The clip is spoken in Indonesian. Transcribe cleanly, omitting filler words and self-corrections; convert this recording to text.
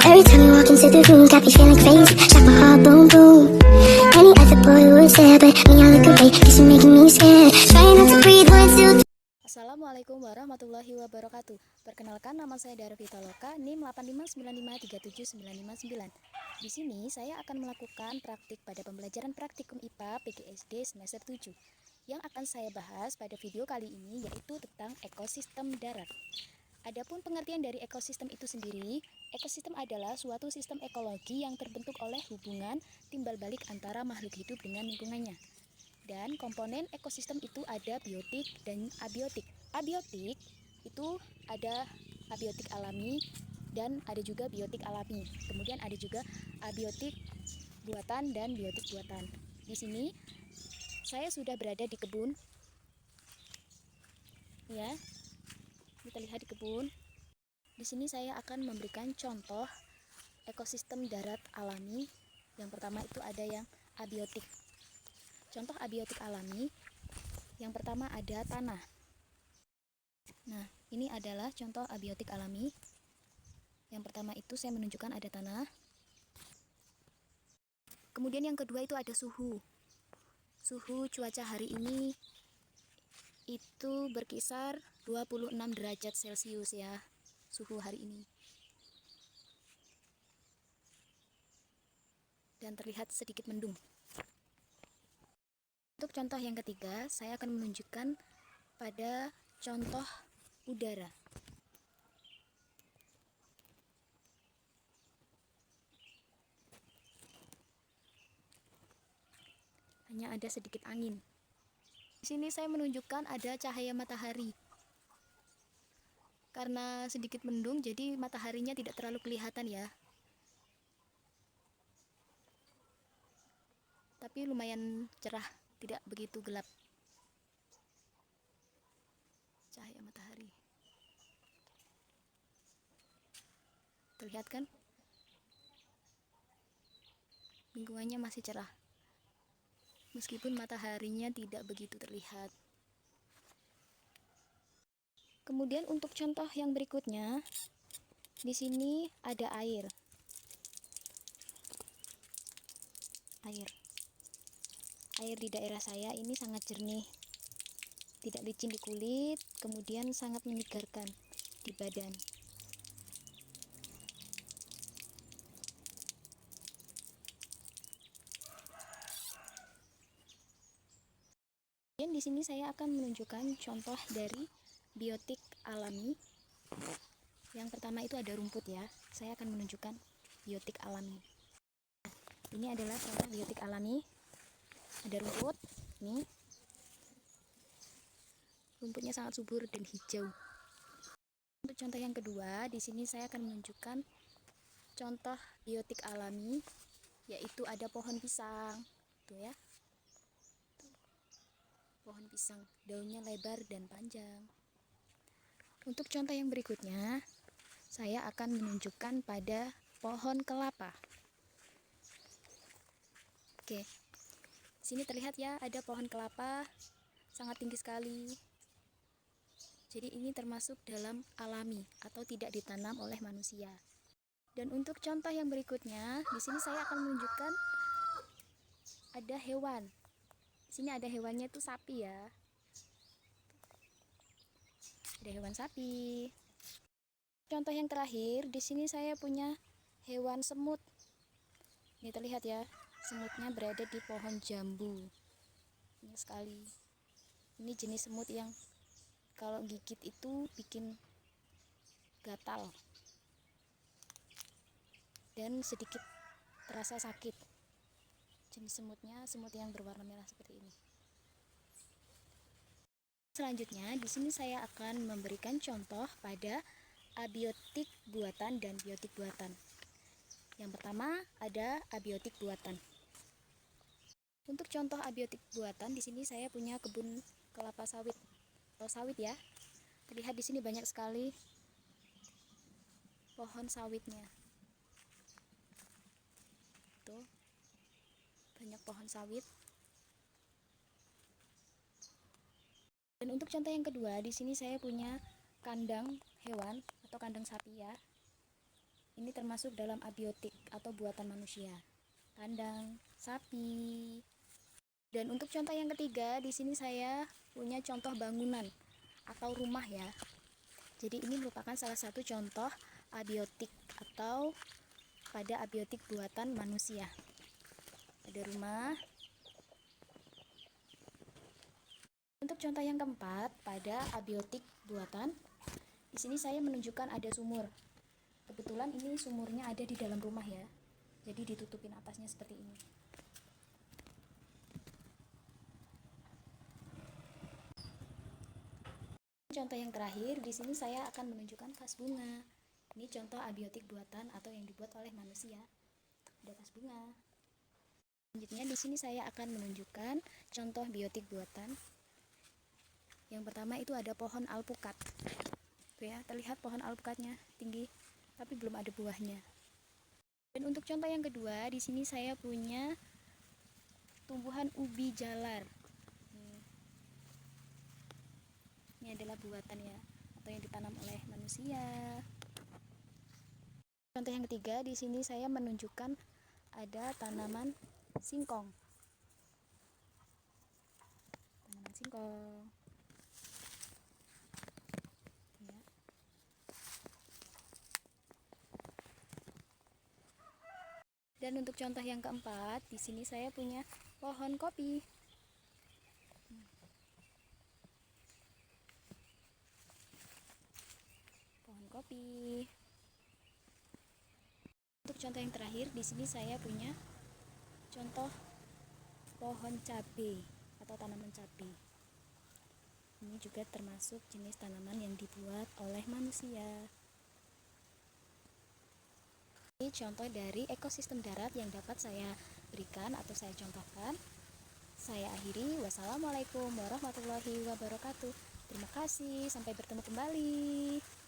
Every time you walk into the room, got me feeling crazy. Shot my heart, boom, boom. Any other boy was there, but me, I look away. Guess you're making me scared. Trying not to breathe, 1, 2, 3. Assalamualaikum warahmatullahi wabarakatuh. Perkenalkan, nama saya Darvita Loka, NIM 859537959. Di sini saya akan melakukan praktik pada pembelajaran praktikum IPA PGSD semester 7. Yang akan saya bahas pada video kali ini yaitu tentang ekosistem darat. Adapun pengertian dari ekosistem itu sendiri, ekosistem adalah suatu sistem ekologi yang terbentuk oleh hubungan timbal balik antara makhluk hidup dengan lingkungannya. Dan komponen ekosistem itu ada biotik dan abiotik. Abiotik itu ada abiotik alami dan ada juga biotik alami. Kemudian ada juga abiotik buatan dan biotik buatan. Di sini saya sudah berada di kebun. Ya. Kita lihat di kebun. Di sini saya akan memberikan contoh ekosistem darat alami. Yang pertama itu ada yang abiotik. Contoh abiotik alami, yang pertama ada tanah. Nah, ini adalah contoh abiotik alami. Yang pertama itu saya menunjukkan ada tanah. Kemudian yang kedua itu ada suhu. Suhu cuaca hari ini itu berkisar 26 derajat Celcius ya, suhu hari ini. Dan terlihat sedikit mendung. Untuk contoh yang ketiga, saya akan menunjukkan pada contoh udara. Hanya ada sedikit angin. Di sini saya menunjukkan ada cahaya matahari. Karena sedikit mendung, jadi mataharinya tidak terlalu kelihatan ya. Tapi lumayan cerah, tidak begitu gelap. Cahaya matahari. Terlihat kan? Lingkungannya masih cerah. Meskipun mataharinya tidak begitu terlihat. Kemudian untuk contoh yang berikutnya, di sini ada air. Air di daerah saya ini sangat jernih, tidak licin di kulit, kemudian sangat menyegarkan di badan. Dan di sini saya akan menunjukkan contoh dari biotik alami. Yang pertama itu ada rumput ya. Saya akan menunjukkan biotik alami. Ini adalah contoh biotik alami. Ada rumput. Nih. Rumputnya sangat subur dan hijau. Untuk contoh yang kedua, di sini saya akan menunjukkan contoh biotik alami, yaitu ada pohon pisang. Tuh ya. Pohon pisang, daunnya lebar dan panjang. Untuk contoh yang berikutnya, saya akan menunjukkan pada pohon kelapa. Oke, sini terlihat ya, ada pohon kelapa sangat tinggi sekali. Jadi ini termasuk dalam alami atau tidak ditanam oleh manusia. Dan untuk contoh yang berikutnya, di sini saya akan menunjukkan ada hewan. Di sini ada hewannya itu sapi ya. Ada hewan sapi. Contoh yang terakhir, di sini saya punya hewan semut. Ini terlihat ya, semutnya berada di pohon jambu. Ini sekali. Ini jenis semut yang kalau gigit itu bikin gatal. Dan sedikit terasa sakit. Jenis semutnya semut yang berwarna merah seperti ini. Selanjutnya, di sini saya akan memberikan contoh pada abiotik buatan dan biotik buatan. Yang pertama ada abiotik buatan. Untuk contoh abiotik buatan, di sini saya punya kebun kelapa sawit atau sawit ya. Terlihat di sini banyak sekali pohon sawitnya. Tuh. Banyak pohon sawit. Dan untuk contoh yang kedua, di sini saya punya kandang hewan atau kandang sapi ya. Ini termasuk dalam abiotik atau buatan manusia. Kandang sapi. Dan untuk contoh yang ketiga, di sini saya punya contoh bangunan atau rumah ya. Jadi ini merupakan salah satu contoh abiotik atau pada abiotik buatan manusia. Ada rumah. Untuk contoh yang keempat, pada abiotik buatan, di sini saya menunjukkan ada sumur. Kebetulan ini sumurnya ada di dalam rumah ya. Jadi ditutupin atasnya seperti ini. Contoh yang terakhir, di sini saya akan menunjukkan vas bunga. Ini contoh abiotik buatan atau yang dibuat oleh manusia. Ada vas bunga. Selanjutnya di sini saya akan menunjukkan contoh biotik buatan. Yang pertama itu ada pohon alpukat. Tuh ya, terlihat pohon alpukatnya tinggi, tapi belum ada buahnya. Dan untuk contoh yang kedua, di sini saya punya tumbuhan ubi jalar. Ini adalah buatan ya, atau yang ditanam oleh manusia. Contoh yang ketiga, di sini saya menunjukkan ada tanaman singkong. Tanaman singkong. Ya. Dan untuk contoh yang keempat, di sini saya punya pohon kopi. Pohon kopi. Untuk contoh yang terakhir, di sini saya punya contoh pohon cabai atau tanaman cabai. Ini juga termasuk jenis tanaman yang dibuat oleh manusia. Ini contoh dari ekosistem darat yang dapat saya berikan atau saya contohkan. Saya akhiri. Wassalamualaikum warahmatullahi wabarakatuh. Terima kasih. Sampai bertemu kembali.